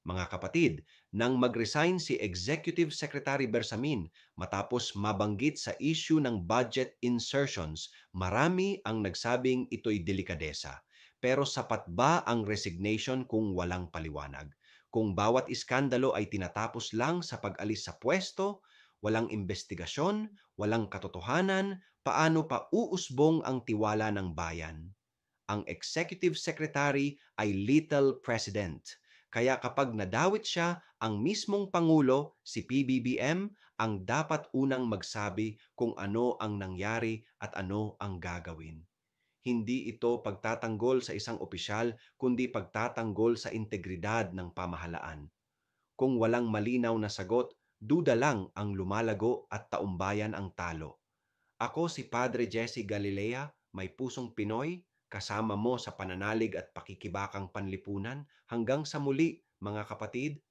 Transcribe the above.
Mga kapatid, nang mag-resign si Executive Secretary Bersamin matapos mabanggit sa issue ng budget insertions, marami ang nagsabing ito'y delikadesa. Pero sapat ba ang resignation kung walang paliwanag? Kung bawat iskandalo ay tinatapos lang sa pag-alis sa pwesto, walang investigasyon, walang katotohanan, paano pa uusbong ang tiwala ng bayan? Ang executive secretary ay little president. Kaya kapag nadawit siya, ang mismong pangulo, si PBBM, ang dapat unang magsabi kung ano ang nangyari at ano ang gagawin. Hindi ito pagtatanggol sa isang opisyal, kundi pagtatanggol sa integridad ng pamahalaan. Kung walang malinaw na sagot, duda lang ang lumalago at taumbayan ang talo. Ako si Padre Jesse Galilea, may pusong Pinoy, kasama mo sa pananalig at pakikibakang panlipunan. Hanggang sa muli, mga kapatid.